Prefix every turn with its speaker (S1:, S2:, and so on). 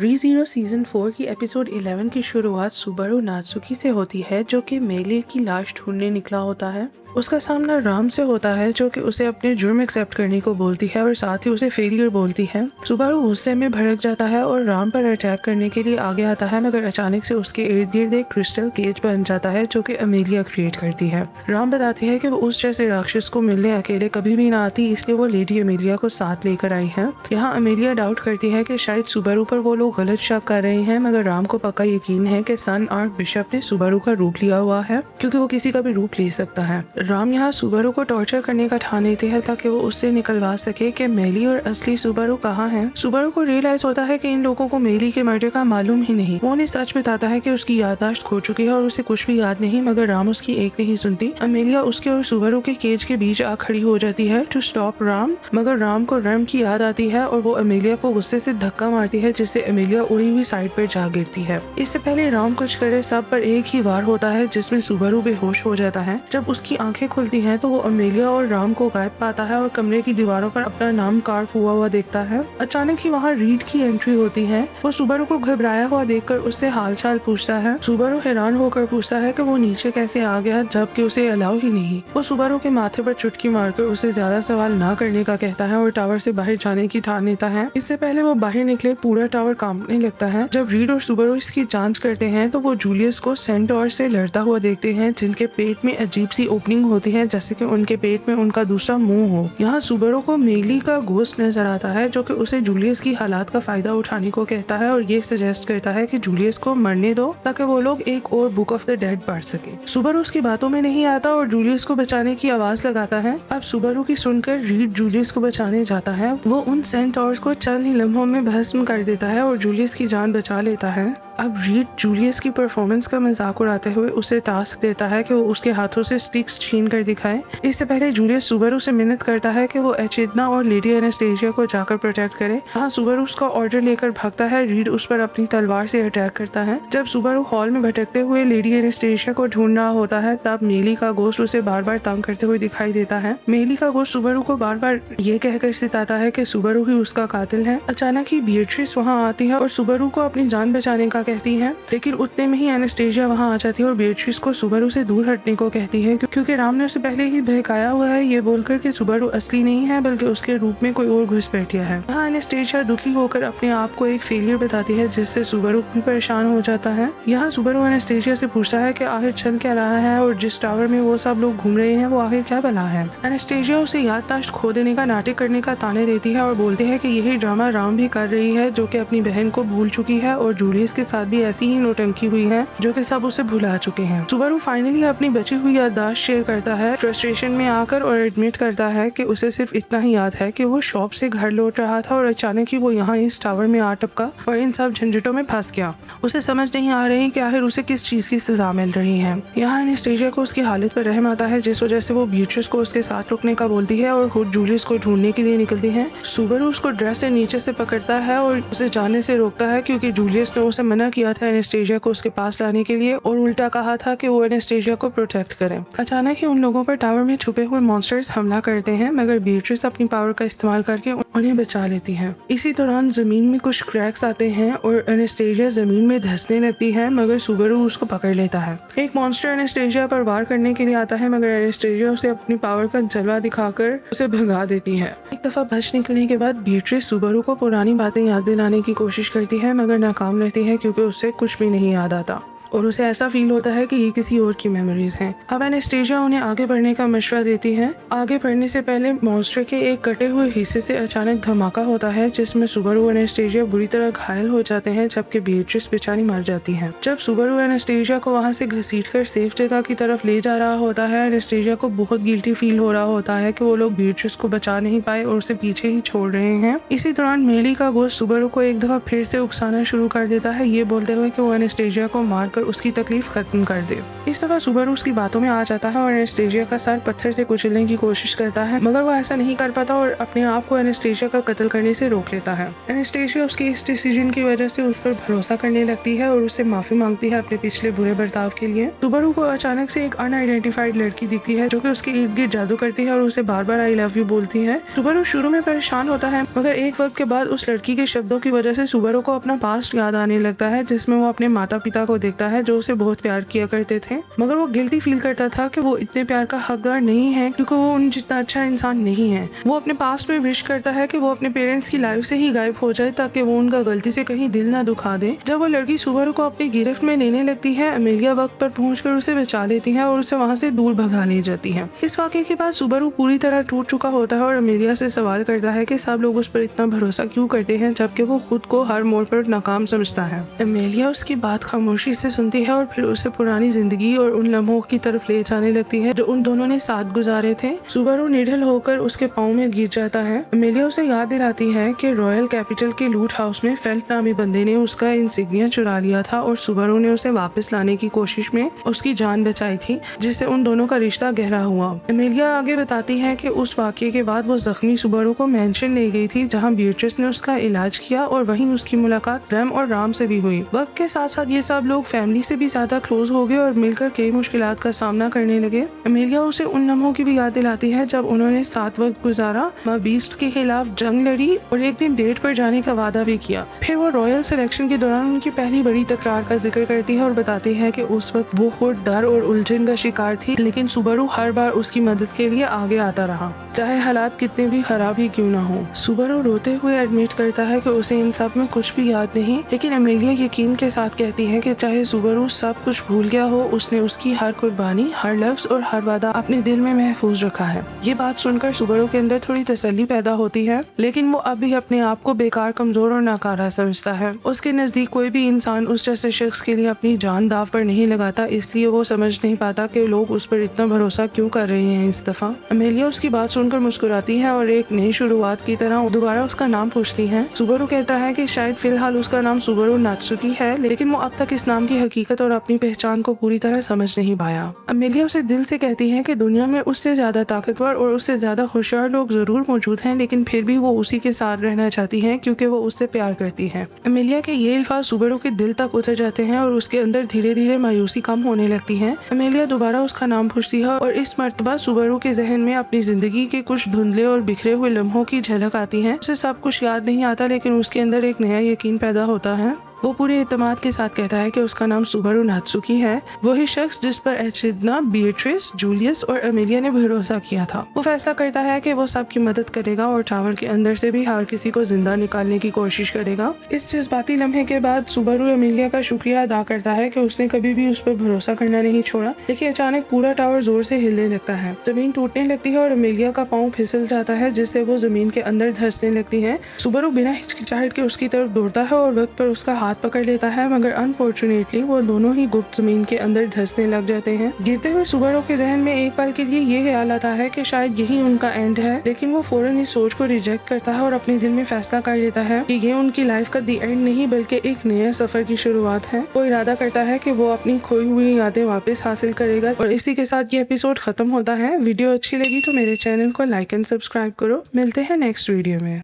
S1: रीज़ीरो season 4 की episode 11 की शुरुआत सुबारू नात्सुकी से होती है, जो कि मेली की लाश ढूंढने निकला होता है। उसका सामना राम से होता है, जो कि उसे अपने जुर्म एक्सेप्ट करने को बोलती है और साथ ही उसे फेलियर बोलती है। सुबारू गुस्से में भड़क जाता है और राम पर अटैक करने के लिए आगे आता है, मगर अचानक से उसके इर्द गिर्द एक क्रिस्टल केज बन जाता है, जो कि अमेलिया क्रिएट करती है। राम बताती है कि वो उस जैसे राक्षस को मिलने अकेले कभी भी ना आती, इसलिए वो लेडी अमेलिया को साथ लेकर आई है। यहाँ अमेलिया डाउट करती है कि शायद सुबारू पर वो लोग गलत शक कर रहे हैं, मगर राम को पक्का यकीन है कि सन आर्क बिशप ने सुबारू का रूप लिया हुआ है, क्योंकि वो किसी का भी रूप ले सकता है। राम यहाँ सुबारू को टॉर्चर करने का ठान लेते हैं ताकि वो उससे निकलवा सके कि मेली और असली सुबारू कहाँ है। सुबारू को रियलाइज होता है कि इन लोगों को मेली के मर्डर का मालूम ही नहीं। वो उन्हें सच बताता है कि उसकी याददाश्त खो चुकी है और उसे कुछ भी याद नहीं, मगर राम उसकी एक नहीं सुनती। अमेलिया उसके और सुबारू के केज के बीच आ खड़ी हो जाती है टू स्टॉप राम, मगर राम को रम की याद आती है और वो अमेलिया को गुस्से से धक्का मारती है, जिससे अमेलिया उड़ी हुई साइड पर जा गिरती है। इससे पहले राम कुछ करे सब पर एक ही वार होता है, जिसमें सुबारू बेहोश हो जाता है। जब उसकी आंखें खुलती हैं तो वो अमेलिया और राम को गायब पाता है और कमरे की दीवारों पर अपना नाम कार्व हुआ देखता है। अचानक ही वहाँ रीड की एंट्री होती है। वो सुबारू को घबराया हुआ देखकर उससे हालचाल पूछता है। सुबारू हैरान होकर पूछता है कि वो नीचे कैसे आ गया, जबकि उसे अलाउ ही नहीं। वो सुबारू के माथे पर चुटकी मारकर उसे ज्यादा सवाल ना करने का कहता है और टावर से बाहर जाने की ठान लेता है। इससे पहले वो बाहर निकले पूरा टावर कांपने लगता है। जब रीड और सुबारू इसकी जांच करते हैं तो वो जूलियस को सेंटोर से लड़ता हुआ देखते हैं, जिनके पेट में अजीब सी ओपनिंग होती है, जैसे कि उनके पेट में उनका दूसरा मुंह हो। यहाँ सुबारू को मेली का घोस्ट नजर आता है, जो कि उसे जूलियस की हालात का फायदा उठाने को कहता है और ये सजेस्ट करता है कि जूलियस को मरने दो ताकि वो लोग एक और बुक ऑफ द डेड पढ़ सके। सुबारू उसकी बातों में नहीं आता और जूलियस को बचाने की आवाज लगाता है। अब सुबारू की सुनकर रीड जूलियस को बचाने जाता है। वो उन सेंटोर्स को चंद ही लम्हों में भस्म कर देता है और जूलियस की जान बचा लेता है। अब रीड जूलियस की परफॉर्मेंस का मजाक उड़ाते हुए उसे टास्क देता है कि वो उसके हाथों से स्टिक्स छीन कर दिखाए। इससे पहले जूलियस सुबारू से मिन्नत करता है कि वो एचिडना और लेडी एनास्टेसिया को जाकर प्रोटेक्ट करे। वहाँ सुबारू उसका ऑर्डर लेकर भागता है। रीड उस पर अपनी तलवार से अटैक करता है। जब सुबारू हॉल में भटकते हुए लेडी एनास्टेसिया को ढूंढ रहा होता है, तब मेली का गोश्त उसे बार बार तंग करते हुए दिखाई देता है। मेली का गोश्त सुबारू को बार बार ये कहकर सिताता है कि सुबारू ही उसका कातिल है। अचानक ही बीएट्रिस वहाँ आती है और सुबारू को अपनी जान बचाने का कहती है, लेकिन उतने में ही एनास्टेसिया वहाँ आ जाती है और बीएट्रिस को सुबारू से दूर हटने को कहती है, क्योंकि राम ने उसे पहले ही बहकाया हुआ है, ये बोलकर कि सुबारू असली नहीं है बल्कि उसके रूप में कोई और घुस बैठा है। यहाँ एनास्टेसिया दुखी होकर अपने आप को एक फेलियर बताती है, जिससे सुबारू भी परेशान हो जाता है। यहाँ सुबारू एनास्टेसिया से पूछता है कि आखिर चल क्या रहा है और जिस टावर में वो सब लोग घूम रहे हैं वो आखिर क्या बना है। एनास्टेसिया उसे याददाश्त खो देने का नाटक करने का ताने देती है और बोलती है कि यही ड्रामा राम भी कर रही है, जो कि अपनी बहन को भूल चुकी है और जूलियस के साथ भी ऐसी ही नौटंकी हुई है, जो कि सब उसे भुला चुके हैं। सुबारू फाइनली अपनी बची हुई याददाश्त शेयर करता है फ्रस्ट्रेशन में आकर और एडमिट करता है कि उसे सिर्फ इतना ही याद है कि वो शॉप से घर लौट रहा था और अचानक ही वो यहाँ इस टावर में आ टपका और इन सब झंझटों में फंस गया। उसे समझ नहीं आ रही कि आखिर उसे किस चीज की सजा मिल रही है। यहाँ एनास्टेसिया को उसकी हालत पर रहम आता है, जिस वजह से वो बीएट्रिस को उसके साथ रुकने का बोलती है और खुद जूलियस को ढूंढने के लिए निकलती है। सुबारू उसको ड्रेस से नीचे से पकड़ता है और उसे जाने से रोकता है, क्योंकि जूलियस ने उसे मना किया था एनास्टेसिया को उसके पास लाने के लिए और उल्टा कहा था कि वो एनास्टेसिया को प्रोटेक्ट करें। अचानक ही उन लोगों पर टावर में छुपे हुए मॉन्स्टर्स हमला करते हैं, मगर बीएट्रिस अपनी पावर का इस्तेमाल करके उन्हें बचा लेती है। इसी दौरान जमीन में कुछ क्रैक्स आते हैं और एनास्टेसिया जमीन में धंसने लगती है, मगर सुबारू उसको पकड़ लेता है। एक मॉन्स्टर एनास्टेसिया पर वार करने के लिए आता है, मगर एनास्टेसिया उसे अपनी पावर का जलवा दिखाकर उसे भगा देती है। एक दफा बच निकलने के बाद बीएट्रिस सुबारू को पुरानी बातें याद दिलाने की कोशिश करती है, मगर नाकाम रहती है, क्योंकि उसे कुछ भी नहीं याद आता और उसे ऐसा फील होता है कि ये किसी और की मेमोरीज हैं। अब एनास्टेसिया उन्हें आगे बढ़ने का मशवरा देती है। आगे बढ़ने से पहले मॉन्स्टर के एक कटे हुए हिस्से से अचानक धमाका होता है, जिसमें सुबारू और एनास्टेसिया बुरी तरह घायल हो जाते हैं, जबकि बीएट्रिस बेचारी मर जाती है। जब सुबारू एनास्टेसिया को वहाँ से घसीटकर सेफ जगह की तरफ ले जा रहा होता है, एनास्टेसिया को बहुत गिल्टी फील हो रहा होता है कि वो लोग बीएट्रिस को बचा नहीं पाए और उसे पीछे ही छोड़ रहे हैं। इसी दौरान मेली का गोश्त सुबारू को एक दफा फिर से उकसाना शुरू कर देता है, ये बोलते हुए कि वो एनास्टेसिया को मारकर उसकी तकलीफ खत्म कर दे। इस दफा सुबारू उसकी बातों में आ जाता है और एनास्टेसिया का सर पत्थर से कुचलने की कोशिश करता है, मगर वो ऐसा नहीं कर पाता और अपने आप को एनास्टेसिया का कत्ल करने से रोक लेता है। एनास्टेसिया उसके इस डिसीजन की वजह से उस पर भरोसा करने लगती है और उससे माफी मांगती है अपने पिछले बुरे बर्ताव के लिए। सुबारू को अचानक से एक अनआइडेंटिफाइड लड़की दिखती है जो कि उसके इर्द गिर्द जादू करती है और उसे बार बार आई लव यू बोलती है। सुबारू शुरू में परेशान होता है, मगर एक वक्त के बाद उस लड़की के शब्दों की वजह से सुबारू को अपना पास्ट याद आने लगता है, जिसमें वो अपने माता पिता को देखता है जो उसे बहुत प्यार किया करते थे, मगर वो गिल्टी फील करता था कि वो इतने प्यार का हकदार नहीं है क्योंकि वो उन जितना अच्छा इंसान नहीं है। वो अपने पास्ट में विश करता है कि वो अपने पेरेंट्स की लाइफ से ही गायब हो जाए ताकि वो उनका गलती से कहीं दिल ना दुखा दे। जब वो लड़की सुबारू को अपनी गिरफ्त में लेने लगती है, अमेलिया वक्त पर पहुंचकर उसे बचा लेती है और उसे वहां से दूर भगा ले जाती है। इस वाक़े के बाद सुबारू पूरी तरह टूट चुका होता है और अमेलिया से सवाल करता है कि सब लोग उस पर इतना भरोसा क्यों करते हैं जबकि वो खुद को हर मोड़ पर नाकाम समझता है। अमेलिया उसकी बात खामोशी से सुनती है और फिर उसे पुरानी जिंदगी और उन लम्हों की तरफ ले जाने लगती है जो उन दोनों ने साथ गुजारे थे। सुबारू निडर होकर उसके पाँव में गिर जाता है। अमेलिया उसे याद दिलाती है कि रॉयल कैपिटल के लूट हाउस में फेल्ट नामी बंदे ने उसका इंसिग्निया चुरा लिया था और सुबारू ने उसे वापस लाने की कोशिश में उसकी जान बचाई थी, जिससे उन दोनों का रिश्ता गहरा हुआ। अमेलिया आगे बताती है कि उस वाक़ये के बाद वो जख्मी सुबारू को मेंशन ले गई थी जहां बीट्रिस ने उसका इलाज किया और वहीं उसकी मुलाकात रैम और राम से भी हुई। वक्त के साथ साथ ये सब लोग फैमिली से भी ज्यादा क्लोज हो गए और मिलकर कई मुश्किलात का सामना करने लगे। अमेलिया उसे उन लम्हों की भी याद दिलाती है जब उन्होंने साथ वक्त गुजारा, माँ बीस्ट के खिलाफ जंग लड़ी और एक दिन डेट पर जाने का वादा भी किया। फिर वो रॉयल सिलेक्शन के दौरान उनकी पहली बड़ी तकरार का जिक्र करती है और बताती है कि उस वक्त वो खुद डर और उलझन का शिकार थी, लेकिन सुबारू हर बार उसकी मदद के लिए आगे आता रहा, चाहे हालात कितने भी खराब ही क्यों ना हो। सुबारू रोते हुए एडमिट करता है कि उसे इन सब में कुछ भी याद नहीं, लेकिन अमेलिया यकीन के साथ कहती है कि चाहे सुबारू सब कुछ भूल गया हो, उसने उसकी हर कुर्बानी, हर लफ्ज और हर वादा अपने दिल में महफूज रखा है। ये बात सुनकर सुबारू के अंदर थोड़ी तसल्ली पैदा होती है, लेकिन वो अब भी अपने आप को बेकार, कमजोर और नाकारा समझता है। उसके नजदीक कोई भी इंसान उस जैसे शख्स के लिए अपनी जान दाव पर नहीं लगाता, इसलिए वो समझ नहीं पाता कि लोग उस पर इतना भरोसा क्यों कर रहे हैं। इस दफा अमेलिया उसकी बात सुनकर मुस्कुराती है और एक नई शुरुआत की तरह दोबारा उसका नाम पूछती है। सुबारू कहता है कि शायद फिलहाल उसका नाम सुबारू नात्सुकी है, लेकिन वो अब तक इस नाम की हकीकत और अपनी पहचान को पूरी तरह समझ नहीं पाया। अमेलिया उसे दिल से कहती है कि दुनिया में उससे ज्यादा ताकतवर और उससे ज्यादा होशियार लोग जरूर मौजूद हैं, लेकिन फिर भी वो उसी के साथ रहना चाहती है क्योंकि वो उससे प्यार करती है। अमेलिया के ये अल्फाज सुबारू के दिल तक उतर जाते हैं और उसके अंदर धीरे धीरे मायूसी कम होने लगती है। अमेलिया दोबारा उसका नाम पूछती है और इस मर्तबा सुबारू के जहन में अपनी जिंदगी के कुछ धुंधले और बिखरे हुए लम्हों की झलक आती है। उसे सब कुछ याद नहीं आता, लेकिन उसके अंदर एक नया यकीन पैदा होता है। वो पूरे एतमाद के साथ कहता है कि उसका नाम सुबारू नात्सुकी है, वही शख्स जिस पर एचिडना, बीट्रिस, जूलियस और अमेलिया ने भरोसा किया था। वो फैसला करता है कि वो सबकी मदद करेगा और टावर के अंदर से भी हर किसी को जिंदा निकालने की कोशिश करेगा। इस जज्बाती लम्हे के बाद सुबारू अमेलिया का शुक्रिया अदा करता है कि उसने कभी भी उस पर भरोसा करना नहीं छोड़ा, लेकिन अचानक पूरा टावर जोर से हिलने लगता है, जमीन टूटने लगती है और अमेलिया का पाँव फिसल जाता है, जिससे वो जमीन के अंदर धंसने लगती है। सुबारू बिना हिचकिचाहट के उसकी तरफ दौड़ता है और वक्त पर उसका हाथ पकड़ लेता है, मगर अनफॉर्चुनेटली वो दोनों ही गुप्त जमीन के अंदर धंसने लग जाते हैं। गिरते हुए सुबारू के जहन में एक पल के लिए ये ख्याल आता है कि शायद यही उनका एंड है, लेकिन वो फौरन इस सोच को रिजेक्ट करता है और अपने दिल में फैसला कर लेता है कि ये उनकी लाइफ का दी एंड नहीं बल्कि एक नया सफर की शुरुआत है। वो इरादा करता है कि वो अपनी खोई हुई यादें वापस हासिल करेगा और इसी के साथ ये एपिसोड खत्म होता है। वीडियो अच्छी लगी तो मेरे चैनल को लाइक एंड सब्सक्राइब करो। मिलते हैं नेक्स्ट वीडियो में।